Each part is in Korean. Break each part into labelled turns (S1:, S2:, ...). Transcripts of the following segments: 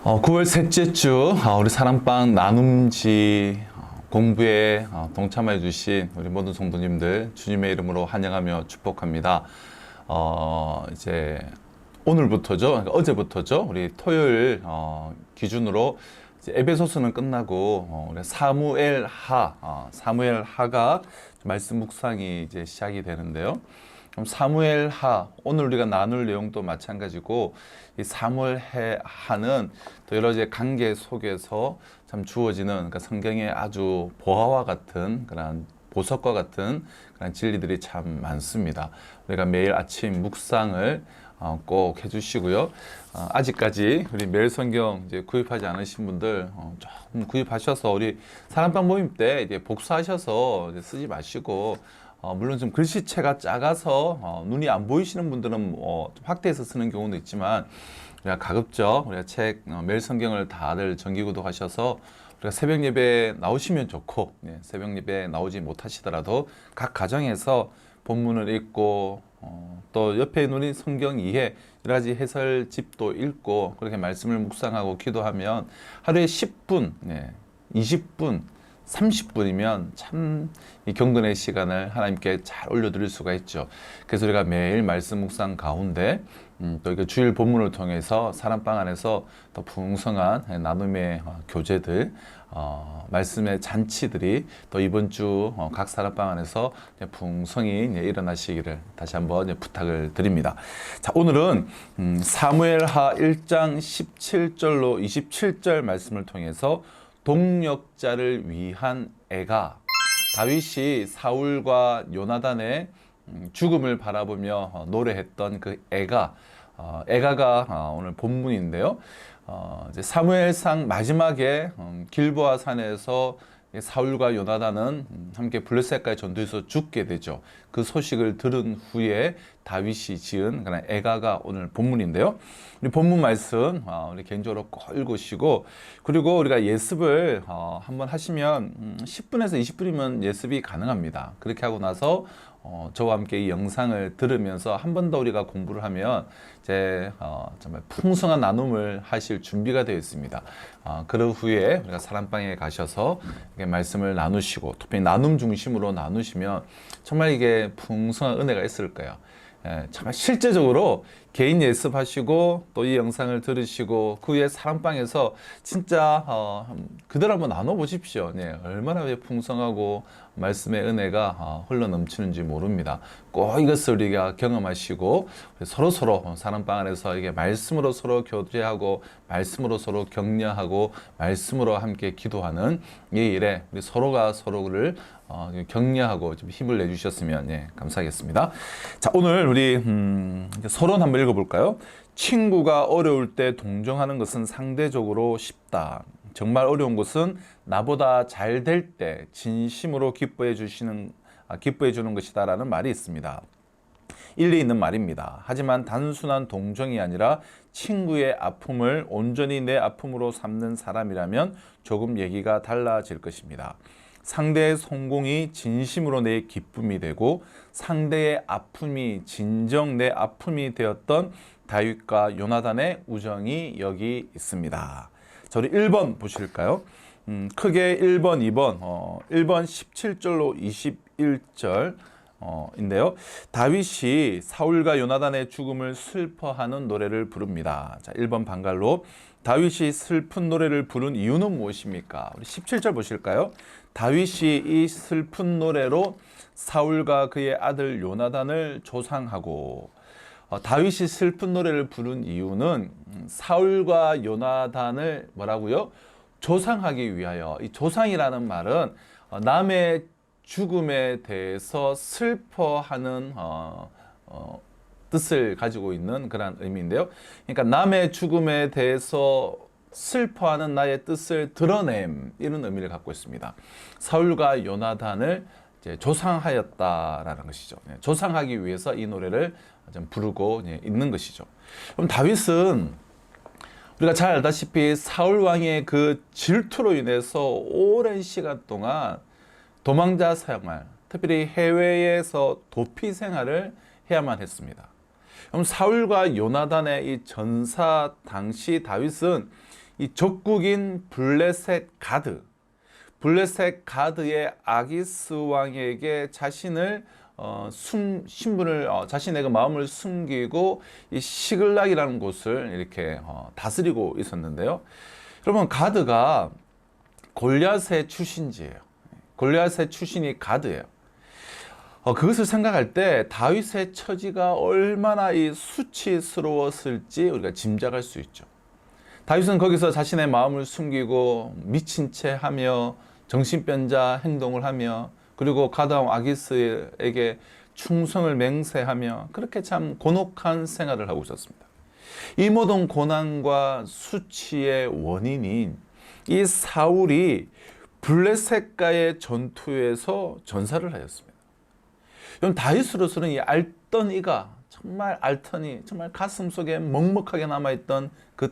S1: 9월 셋째 주 우리 사랑방 나눔지 공부에 동참해 주신 우리 모든 성도님들 주님의 이름으로 환영하며 축복합니다. 이제 오늘부터죠, 그러니까 어제부터죠, 우리 토요일 기준으로 이제 에베소서는 끝나고 우리 사무엘하가 말씀 묵상이 이제 시작이 되는데요. 그럼 사무엘하, 오늘 우리가 나눌 내용도 마찬가지고, 이 사무엘하는 또 여러 가지 관계 속에서 참 주어지는, 그러니까 성경에 아주 보화와 같은 그런 보석과 같은 그런 진리들이 참 많습니다. 우리가 매일 아침 묵상을 꼭 해주시고요. 아직까지 우리 매일 성경 이제 구입하지 않으신 분들 조금 구입하셔서 우리 사랑방 모임 때 이제 복사하셔서 이제 쓰지 마시고, 물론 좀 글씨체가 작아서 눈이 안 보이시는 분들은 좀 확대해서 쓰는 경우도 있지만, 우리가 가급적 우리가 책 매일 성경을 다들 정기구독하셔서 우리가 새벽 예배 나오시면 좋고, 새벽 예배 나오지 못하시더라도 각 가정에서 본문을 읽고 또 옆에 있는 성경 이해 여러 가지 해설집도 읽고 그렇게 말씀을 묵상하고 기도하면 하루에 10분, 20분 30분이면 참 이 경건의 시간을 하나님께 잘 올려드릴 수가 있죠. 그래서 우리가 매일 말씀 묵상 가운데 또 이거 주일 본문을 통해서 사랑방 안에서 더 풍성한 나눔의 교제들, 말씀의 잔치들이 또 이번 주 각 사랑방 안에서 풍성히 일어나시기를 다시 한번 부탁을 드립니다. 자, 오늘은 사무엘하 1장 17절로 27절 말씀을 통해서 동력자를 위한 애가, 다윗이 사울과 요나단의 죽음을 바라보며 노래했던 그 애가가 오늘 본문인데요. 이제 사무엘상 마지막에 길보아 산에서 사울과 요나단은 함께 블레셋과의 전투에서 죽게 되죠. 그 소식을 들은 후에 다윗이 지은 그런 애가가 오늘 본문인데요. 우리 본문 말씀 우리 개인적으로 꼭 읽으시고, 그리고 우리가 예습을 한번 하시면 10분에서 20분이면 예습이 가능합니다. 그렇게 하고 나서 저와 함께 이 영상을 들으면서 한 번 더 우리가 공부를 하면 이제 정말 풍성한 나눔을 하실 준비가 되어 있습니다. 그런 후에 우리가 사랑방에 가셔서 말씀을 나누시고, 특히 나눔 중심으로 나누시면 정말 이게 풍성한 은혜가 있을 거예요. 정말 실제적으로 개인 예습하시고 또 이 영상을 들으시고 그 후에 사랑방에서 진짜 그대로 한번 나눠보십시오. 얼마나 풍성하고 말씀의 은혜가 흘러 넘치는지 모릅니다. 꼭 이것을 우리가 경험하시고 서로 사랑방 안에서 이게 말씀으로 서로 교제하고 말씀으로 서로 격려하고 말씀으로 함께 기도하는 이 일에 우리 서로가 서로를 격려하고 좀 힘을 내주셨으면 감사하겠습니다. 자, 오늘 우리 서론 한번 읽어볼까요? 친구가 어려울 때 동정하는 것은 상대적으로 쉽다. 정말 어려운 것은 나보다 잘 될 때 진심으로 기뻐해 주는 것이다라는 말이 있습니다. 일리 있는 말입니다. 하지만 단순한 동정이 아니라 친구의 아픔을 온전히 내 아픔으로 삼는 사람이라면 조금 얘기가 달라질 것입니다. 상대의 성공이 진심으로 내 기쁨이 되고 상대의 아픔이 진정 내 아픔이 되었던 다윗과 요나단의 우정이 여기 있습니다. 자, 우리 1번 보실까요? 크게 1번, 2번, 1번 17절로 21절 인데요. 다윗이 사울과 요나단의 죽음을 슬퍼하는 노래를 부릅니다. 자, 1번 방갈로 다윗이 슬픈 노래를 부른 이유는 무엇입니까? 우리 17절 보실까요? 다윗이 이 슬픈 노래로 사울과 그의 아들 요나단을 조상하고, 다윗이 슬픈 노래를 부른 이유는 사울과 요나단을 뭐라고요? 조상하기 위하여. 이 조상이라는 말은 남의 죽음에 대해서 슬퍼하는 뜻을 가지고 있는 그런 의미인데요. 그러니까 남의 죽음에 대해서 슬퍼하는 나의 뜻을 드러냄, 이런 의미를 갖고 있습니다. 사울과 요나단을 이제 조상하였다라는 것이죠. 조상하기 위해서 이 노래를 좀 부르고 있는 것이죠. 그럼 다윗은 우리가 잘 알다시피 사울 왕의 그 질투로 인해서 오랜 시간 동안 도망자 생활, 특별히 해외에서 도피 생활을 해야만 했습니다. 그럼 사울과 요나단의 이 전사 당시 다윗은 이 적국인 블레셋 가드의 아기스 왕에게 자신의 그 마음을 숨기고 이 시글락이라는 곳을 이렇게 다스리고 있었는데요. 여러분, 가드가 골리앗의 출신지예요. 골리앗의 출신이 가드예요. 그것을 생각할 때 다윗의 처지가 얼마나 이 수치스러웠을지 우리가 짐작할 수 있죠. 다윗은 거기서 자신의 마음을 숨기고 미친 채 하며 정신변자 행동을 하며 그리고 가드왕 아기스에게 충성을 맹세하며 그렇게 참 곤혹한 생활을 하고 있었습니다. 이 모든 고난과 수치의 원인인 이 사울이 블레셋과의 전투에서 전사를 하였습니다. 여러분, 다윗으로서는 이 앓던 이가 정말 앓더니 정말 가슴속에 먹먹하게 남아있던 그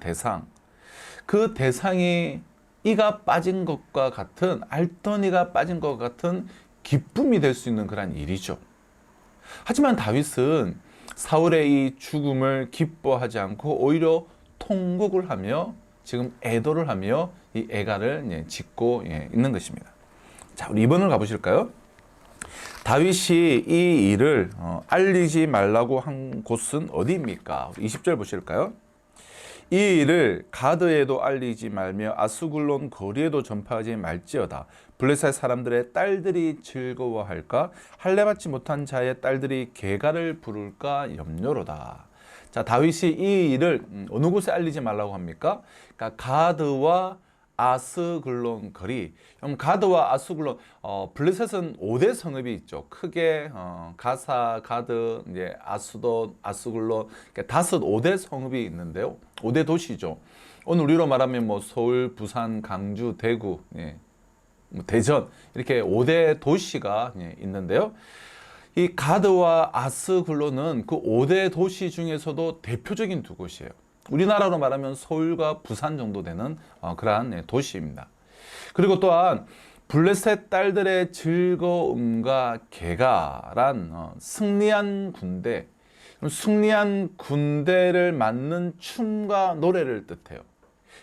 S1: 대상이 이가 빠진 것과 같은, 앓던 이가 빠진 것 같은 기쁨이 될 수 있는 그런 일이죠. 하지만 다윗은 사울의 이 죽음을 기뻐하지 않고 오히려 통곡을 하며 지금 애도를 하며 이 애가를 짓고 있는 것입니다. 자, 우리 2번을 가보실까요? 다윗이 이 일을 알리지 말라고 한 곳은 어디입니까? 20절 보실까요? 이 일을 가드에도 알리지 말며 아스글론 거리에도 전파하지 말지어다. 블레셋 사람들의 딸들이 즐거워할까? 할례받지 못한 자의 딸들이 계가를 부를까 염려로다. 자, 다윗이 이 일을 어느 곳에 알리지 말라고 합니까? 그러니까 가드와 아스글론 거리. 그럼 가드와 아스글론, 블레셋은 5대 성읍이 있죠. 크게 가사, 가드, 이제 아스돈, 아스글론, 그러니까 5대 성읍이 있는데요. 5대 도시죠. 오늘 우리로 말하면 뭐 서울, 부산, 강주, 대구, 뭐 대전 이렇게 5대 도시가 있는데요. 이 가드와 아스글론은 그 5대 도시 중에서도 대표적인 두 곳이에요. 우리나라로 말하면 서울과 부산 정도 되는 그러한 도시입니다. 그리고 또한 블레셋 딸들의 즐거움과 계가란 승리한 군대를 맞는 춤과 노래를 뜻해요.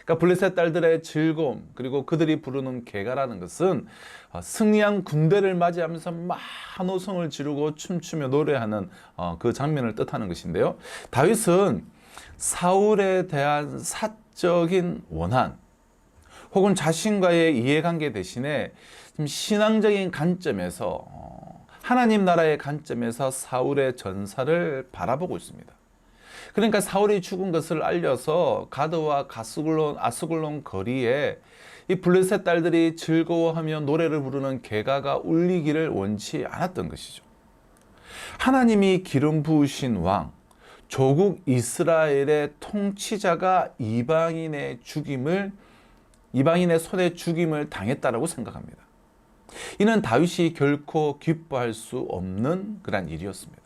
S1: 그러니까 블레셋 딸들의 즐거움 그리고 그들이 부르는 계가라는 것은 승리한 군대를 맞이하면서 막 한호성을 지르고 춤추며 노래하는 그 장면을 뜻하는 것인데요. 다윗은 사울에 대한 사적인 원한 혹은 자신과의 이해관계 대신에 신앙적인 관점에서 하나님 나라의 관점에서 사울의 전사를 바라보고 있습니다. 그러니까 사울이 죽은 것을 알려서 가드와 아스글론 거리에 이 블레셋 딸들이 즐거워하며 노래를 부르는 계가가 울리기를 원치 않았던 것이죠. 하나님이 기름 부으신 왕, 조국 이스라엘의 통치자가 이방인의 손에 죽임을 당했다라고 생각합니다. 이는 다윗이 결코 기뻐할 수 없는 그런 일이었습니다.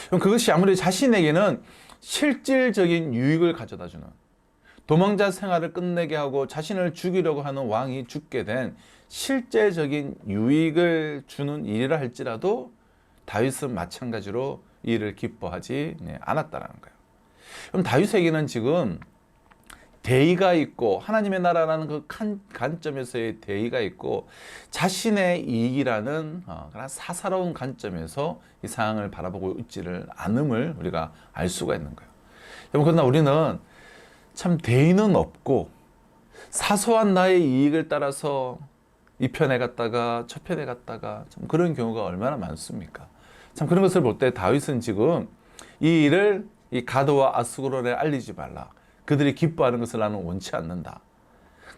S1: 그것이 아무리 자신에게는 실질적인 유익을 가져다주는, 도망자 생활을 끝내게 하고 자신을 죽이려고 하는 왕이 죽게 된 실제적인 유익을 주는 일이라 할지라도 다윗은 마찬가지로 이 일을 기뻐하지 않았다는 거예요. 그럼 다윗에게는 지금 대의가 있고 하나님의 나라라는 그 관점에서의 대의가 있고 자신의 이익이라는 그런 사사로운 관점에서 이 상황을 바라보고 있지를 않음을 우리가 알 수가 있는 거예요. 그러나 우리는 참 대의는 없고 사소한 나의 이익을 따라서 이 편에 갔다가 저 편에 갔다가 참 그런 경우가 얼마나 많습니까? 참 그런 것을 볼 때 다윗은 지금 이 일을 이 가드와 아스글론에 알리지 말라. 그들이 기뻐하는 것을 나는 원치 않는다.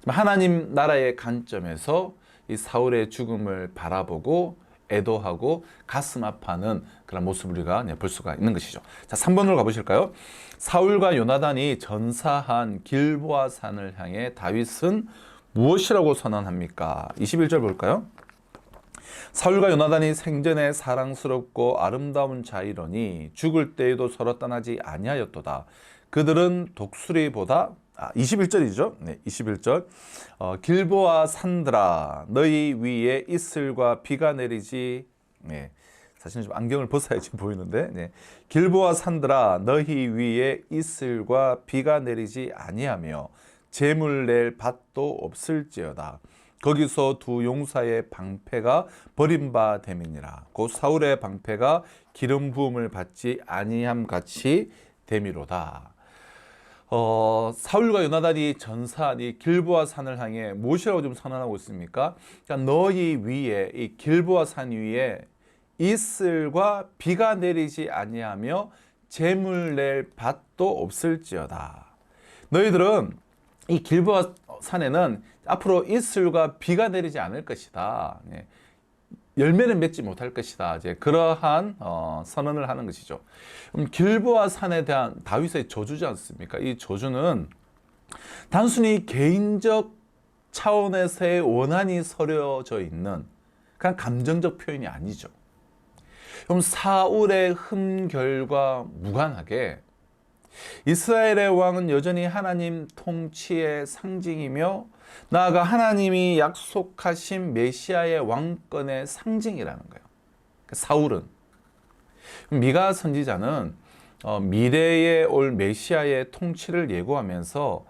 S1: 하나님 나라의 관점에서 이 사울의 죽음을 바라보고 애도하고 가슴 아파하는 그런 모습을 우리가 볼 수가 있는 것이죠. 자, 3번으로 가보실까요? 사울과 요나단이 전사한 길보아 산을 향해 다윗은 무엇이라고 선언합니까? 21절 볼까요? 사울과 요나단이 생전에 사랑스럽고 아름다운 자이러니 죽을 때에도 서로 떠나지 아니하였도다. 그들은 독수리보다 21절이죠. 네, 21절. 길보아 산들아 너희 위에 이슬과 비가 내리지. 네, 사실 좀 안경을 벗어야지 보이는데. 네. 길보아 산들아 너희 위에 이슬과 비가 내리지 아니하며 재물 낼 밭도 없을지어다. 거기서 두 용사의 방패가 버린 바 됨이니라. 곧 사울의 방패가 기름 부음을 받지 아니함 같이 됨이로다. 사울과 요나단이 전사한 이 길보아 산을 향해 무엇이라고 좀 선언하고 있습니까? 그러니까 너희 위에, 이 길보아 산 위에 이슬과 비가 내리지 아니하며 재물 낼 밭도 없을지어다. 너희들은 이 길보아 산에는 앞으로 이슬과 비가 내리지 않을 것이다. 열매는 맺지 못할 것이다. 이제 그러한 선언을 하는 것이죠. 길보아 산에 대한 다윗의 저주지 않습니까? 이 저주는 단순히 개인적 차원에서의 원한이 서려져 있는 그냥 감정적 표현이 아니죠. 그럼 사울의 흠결과 무관하게 이스라엘의 왕은 여전히 하나님 통치의 상징이며 나아가 하나님이 약속하신 메시아의 왕권의 상징이라는 거예요. 사울은. 미가 선지자는 미래에 올 메시아의 통치를 예고하면서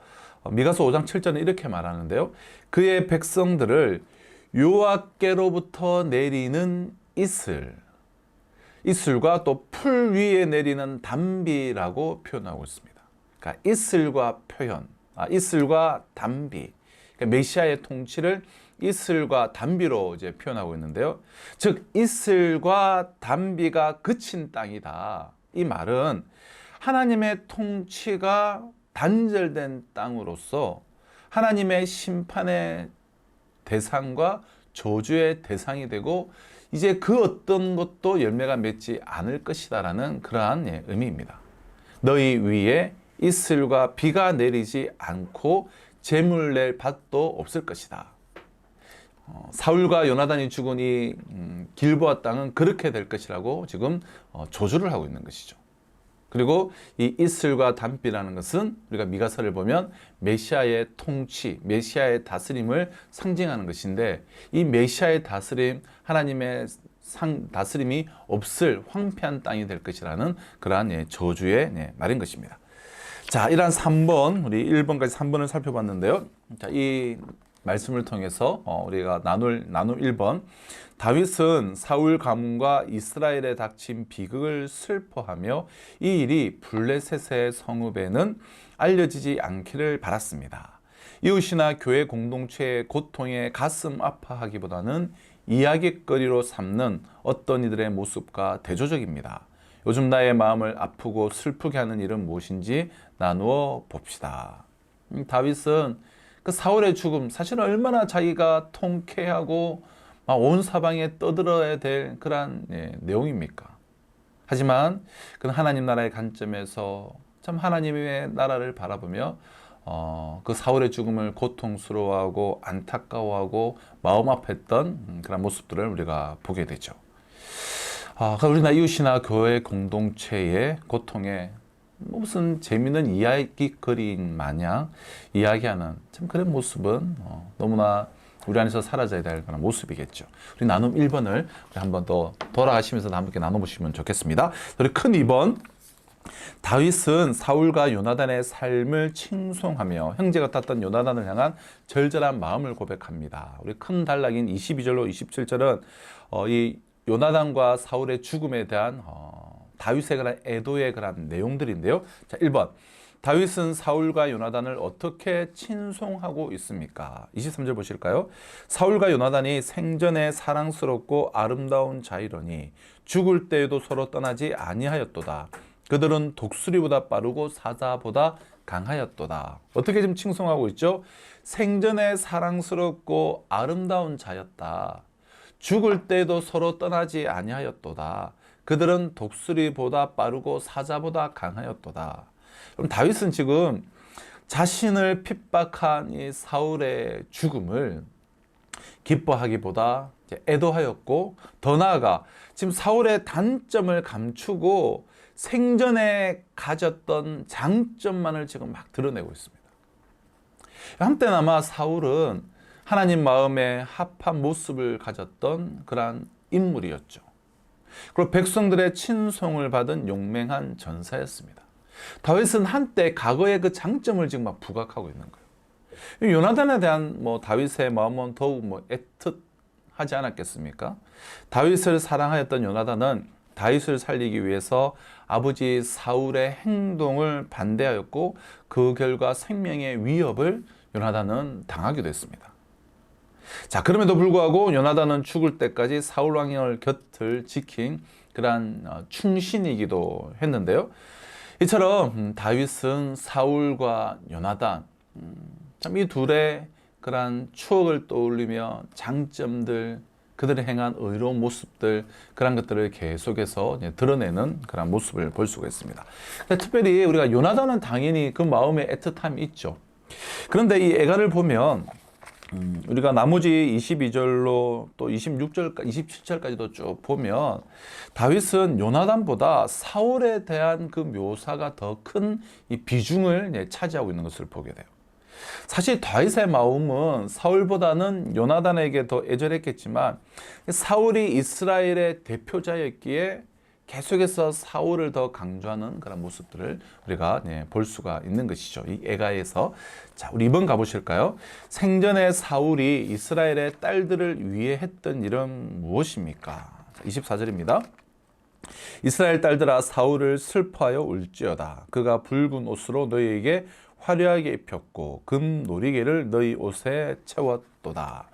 S1: 미가서 5장 7절은 이렇게 말하는데요. 그의 백성들을 여호와께로부터 내리는 이슬과 또 풀 위에 내리는 단비라고 표현하고 있습니다. 그러니까 이슬과 단비. 그러니까 메시아의 통치를 이슬과 단비로 이제 표현하고 있는데요. 즉 이슬과 단비가 그친 땅이다. 이 말은 하나님의 통치가 단절된 땅으로서 하나님의 심판의 대상과 저주의 대상이 되고 이제 그 어떤 것도 열매가 맺지 않을 것이다라는 그러한 의미입니다. 너희 위에 이슬과 비가 내리지 않고 재물 낼 밭도 없을 것이다. 사울과 요나단이 죽은 이 길보아 땅은 그렇게 될 것이라고 지금 저주를 하고 있는 것이죠. 그리고 이 이슬과 단비라는 것은 우리가 미가서를 보면 메시아의 통치, 메시아의 다스림을 상징하는 것인데 이 메시아의 다스림, 하나님의 다스림이 없을 황폐한 땅이 될 것이라는 그러한 저주의 말인 것입니다. 자, 이러한 3번, 우리 1번까지 3번을 살펴봤는데요. 자, 이 말씀을 통해서 우리가 나눌 1번. 다윗은 사울 가문과 이스라엘에 닥친 비극을 슬퍼하며 이 일이 블레셋의 성읍에는 알려지지 않기를 바랐습니다. 이웃이나 교회 공동체의 고통에 가슴 아파하기보다는 이야기거리로 삼는 어떤 이들의 모습과 대조적입니다. 요즘 나의 마음을 아프고 슬프게 하는 일은 무엇인지 나누어 봅시다. 다윗은 그 사울의 죽음, 사실은 얼마나 자기가 통쾌하고 온 사방에 떠들어야 될 그런 내용입니까? 하지만 그는 하나님 나라의 관점에서 참 하나님의 나라를 바라보며 그 사울의 죽음을 고통스러워하고 안타까워하고 마음 아팠던 그런 모습들을 우리가 보게 되죠. 우리나 이웃이나 교회 공동체의 고통에 무슨 재미있는 이야기거리인 마냥 이야기하는 참 그런 모습은 너무나 우리 안에서 사라져야 될 그런 모습이겠죠. 우리 나눔 1번을 우리 한번 더 돌아가시면서 함께 나눠보시면 좋겠습니다. 우리 큰 2번. 다윗은 사울과 요나단의 삶을 칭송하며 형제 같았던 요나단을 향한 절절한 마음을 고백합니다. 우리 큰 단락인 22절로 27절은 이 요나단과 사울의 죽음에 대한 다윗의 그런 애도의 그런 내용들인데요. 자, 1번. 다윗은 사울과 요나단을 어떻게 친송하고 있습니까? 23절 보실까요? 사울과 요나단이 생전에 사랑스럽고 아름다운 자이러니 죽을 때에도 서로 떠나지 아니하였도다. 그들은 독수리보다 빠르고 사자보다 강하였도다. 어떻게 지금 칭송하고 있죠? 생전에 사랑스럽고 아름다운 자였다. 죽을 때에도 서로 떠나지 아니하였도다. 그들은 독수리보다 빠르고 사자보다 강하였도다. 그럼 다윗은 지금 자신을 핍박한 이 사울의 죽음을 기뻐하기보다 애도하였고, 더 나아가 지금 사울의 단점을 감추고 생전에 가졌던 장점만을 지금 막 드러내고 있습니다. 한때는 아마 사울은 하나님 마음에 합한 모습을 가졌던 그러한 인물이었죠. 그리고 백성들의 친송을 받은 용맹한 전사였습니다. 다윗은 한때 과거의 그 장점을 지금 막 부각하고 있는 거예요. 요나단에 대한 다윗의 마음은 더욱 애틋하지 않았겠습니까? 다윗을 사랑하였던 요나단은 다윗을 살리기 위해서 아버지 사울의 행동을 반대하였고 그 결과 생명의 위협을 요나단은 당하기도 했습니다. 자, 그럼에도 불구하고 요나단은 죽을 때까지 사울 왕의 곁을 지킨 그러한 충신이기도 했는데요. 이처럼 다윗은 사울과 요나단, 참 이 둘의 그러한 추억을 떠올리며 장점들, 그들이 행한 의로운 모습들, 그런 것들을 계속해서 드러내는 그런 모습을 볼 수가 있습니다. 특별히 우리가 요나단은 당연히 그 마음에 애틋함이 있죠. 그런데 이 애가를 보면 우리가 나머지 22절로 또 26절, 27절까지도 쭉 보면 다윗은 요나단보다 사울에 대한 그 묘사가 더 큰 이 비중을 차지하고 있는 것을 보게 돼요. 사실 다윗의 마음은 사울보다는 요나단에게 더 애절했겠지만 사울이 이스라엘의 대표자였기에 계속해서 사울을 더 강조하는 그런 모습들을 우리가 볼 수가 있는 것이죠. 이 에가에서. 자, 우리 2번 가보실까요? 생전에 사울이 이스라엘의 딸들을 위해 했던 일은 무엇입니까? 24절입니다. 이스라엘 딸들아 사울을 슬퍼하여 울지어다. 그가 붉은 옷으로 너희에게 화려하게 입혔고 금 놀이개를 너희 옷에 채웠도다.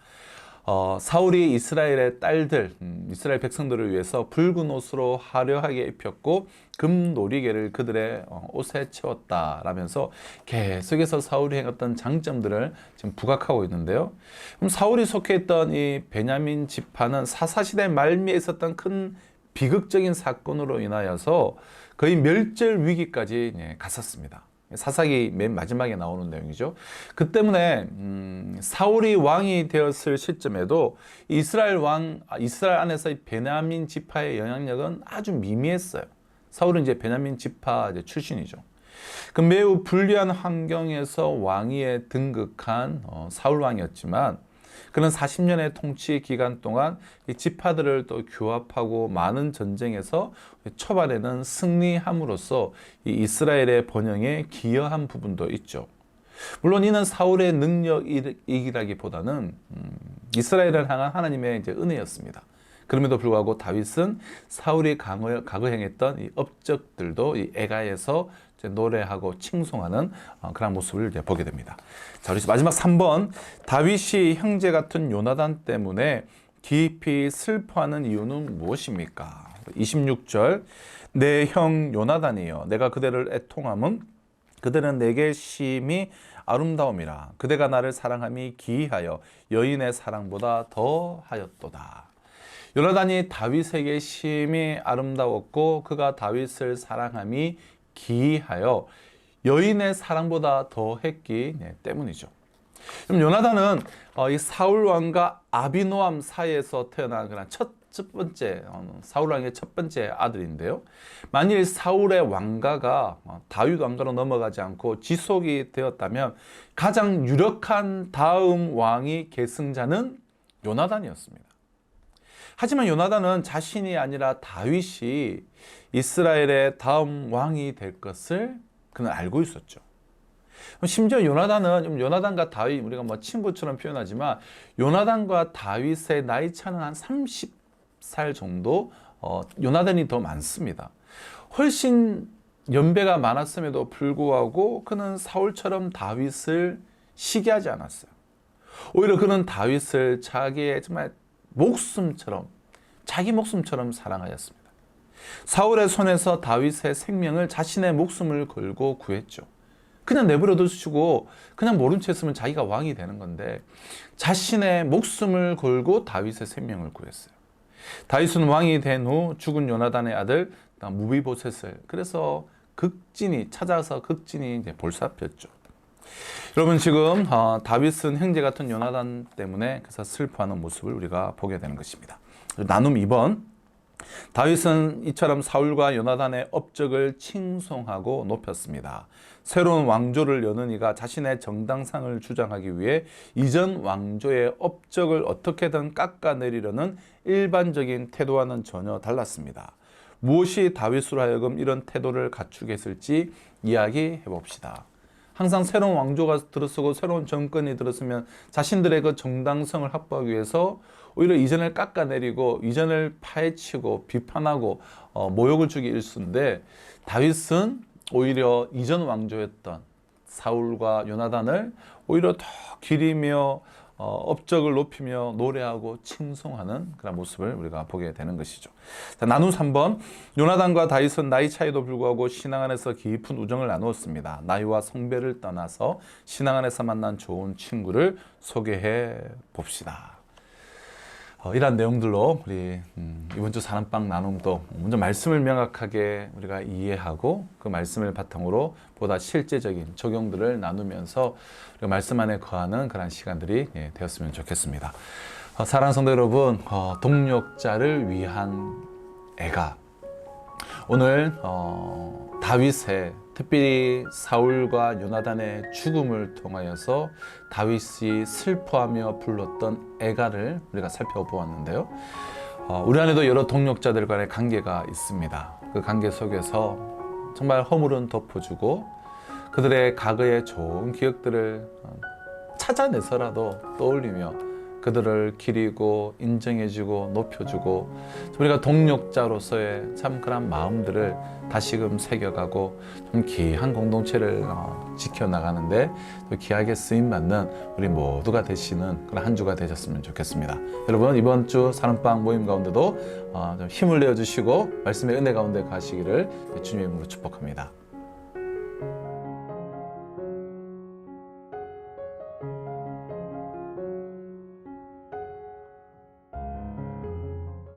S1: 사울이 이스라엘의 딸들, 이스라엘 백성들을 위해서 붉은 옷으로 화려하게 입혔고 금 놀이개를 그들의 옷에 채웠다라면서 계속해서 사울이 행했던 장점들을 지금 부각하고 있는데요. 그럼 사울이 속해 있던 이 베냐민 지파는 사사시대 말미에 있었던 큰 비극적인 사건으로 인하여서 거의 멸절 위기까지 갔었습니다. 사사기 맨 마지막에 나오는 내용이죠. 그 때문에 사울이 왕이 되었을 시점에도 이스라엘 안에서 베냐민 지파의 영향력은 아주 미미했어요. 사울은 이제 베냐민 지파 출신이죠. 그 매우 불리한 환경에서 왕위에 등극한 사울 왕이었지만 그는 40년의 통치 기간 동안 이 지파들을 또 규합하고 많은 전쟁에서 초반에는 승리함으로써 이 이스라엘의 번영에 기여한 부분도 있죠. 물론 이는 사울의 능력이라기보다는 이스라엘을 향한 하나님의 이제 은혜였습니다. 그럼에도 불구하고 다윗은 사울이 과거 행했던 이 업적들도 이 에가에서 노래하고 칭송하는 그런 모습을 이제 보게 됩니다. 자, 우리 마지막 3번. 다윗이 형제 같은 요나단 때문에 깊이 슬퍼하는 이유는 무엇입니까? 26절. 내 형 요나단이여 내가 그대를 애통함은 그들은 내게 심히 아름다움이라 그대가 나를 사랑함이 기이하여 여인의 사랑보다 더하였도다. 요나단이 다윗에게 심히 아름다웠고 그가 다윗을 사랑함이 기이하여 여인의 사랑보다 더했기 때문이죠. 그럼 요나단은 이 사울 왕과 아비노암 사이에서 태어난 그런 첫 번째 사울 왕의 첫 번째 아들인데요. 만일 사울의 왕가가 다윗 왕가로 넘어가지 않고 지속이 되었다면 가장 유력한 다음 왕이 계승자는 요나단이었습니다. 하지만 요나단은 자신이 아니라 다윗이 이스라엘의 다음 왕이 될 것을 그는 알고 있었죠. 심지어 요나단과 다윗, 우리가 친구처럼 표현하지만 요나단과 다윗의 나이 차는 한 30살 정도 요나단이 더 많습니다. 훨씬 연배가 많았음에도 불구하고 그는 사울처럼 다윗을 시기하지 않았어요. 오히려 그는 다윗을 자기의 정말 자기 목숨처럼 사랑하였습니다. 사울의 손에서 다윗의 생명을 자신의 목숨을 걸고 구했죠. 그냥 내버려 두시고 그냥 모른 채 했으면 자기가 왕이 되는 건데 자신의 목숨을 걸고 다윗의 생명을 구했어요. 다윗은 왕이 된 후 죽은 요나단의 아들 무비보셋을 그래서 찾아서 극진히 이제 볼살폈죠. 여러분 지금 다윗은 형제 같은 요나단 때문에 그래서 슬퍼하는 모습을 우리가 보게 되는 것입니다. 나눔 2번. 다윗은 이처럼 사울과 요나단의 업적을 칭송하고 높였습니다. 새로운 왕조를 여는 이가 자신의 정당성을 주장하기 위해 이전 왕조의 업적을 어떻게든 깎아내리려는 일반적인 태도와는 전혀 달랐습니다. 무엇이 다윗으로 하여금 이런 태도를 갖추게 했을지 이야기해 봅시다. 항상 새로운 왕조가 들어서고 새로운 정권이 들어서면 자신들의 그 정당성을 확보하기 위해서 오히려 이전을 깎아내리고 이전을 파헤치고 비판하고 모욕을 주기 일쑤인데, 다윗은 오히려 이전 왕조였던 사울과 요나단을 오히려 더 기리며 업적을 높이며 노래하고 칭송하는 그런 모습을 우리가 보게 되는 것이죠. 자, 나눈 3번. 요나단과 다윗은 나이 차이도 불구하고 신앙 안에서 깊은 우정을 나누었습니다. 나이와 성별을 떠나서 신앙 안에서 만난 좋은 친구를 소개해 봅시다. 이러한 내용들로 우리 이번 주 사랑방 나눔도 먼저 말씀을 명확하게 우리가 이해하고 그 말씀을 바탕으로 보다 실제적인 적용들을 나누면서 우리가 말씀 안에 거하는 그런 시간들이 되었으면 좋겠습니다. 사랑하는 성도 여러분, 동력자를 위한 애가, 오늘 다윗의, 특별히 사울과 요나단의 죽음을 통하여서 다윗이 슬퍼하며 불렀던 애가를 우리가 살펴보았는데요. 우리 안에도 여러 동력자들 간의 관계가 있습니다. 그 관계 속에서 정말 허물은 덮어주고 그들의 과거의 좋은 기억들을 찾아내서라도 떠올리며 그들을 기리고 인정해주고 높여주고, 우리가 동력자로서의 참 그런 마음들을 다시금 새겨가고 좀 귀한 공동체를 지켜나가는데 또 귀하게 쓰임받는 우리 모두가 되시는 그런 한 주가 되셨으면 좋겠습니다. 여러분, 이번 주 사랑방 모임 가운데도 좀 힘을 내어주시고 말씀의 은혜 가운데 가시기를 주님의 이름으로 축복합니다.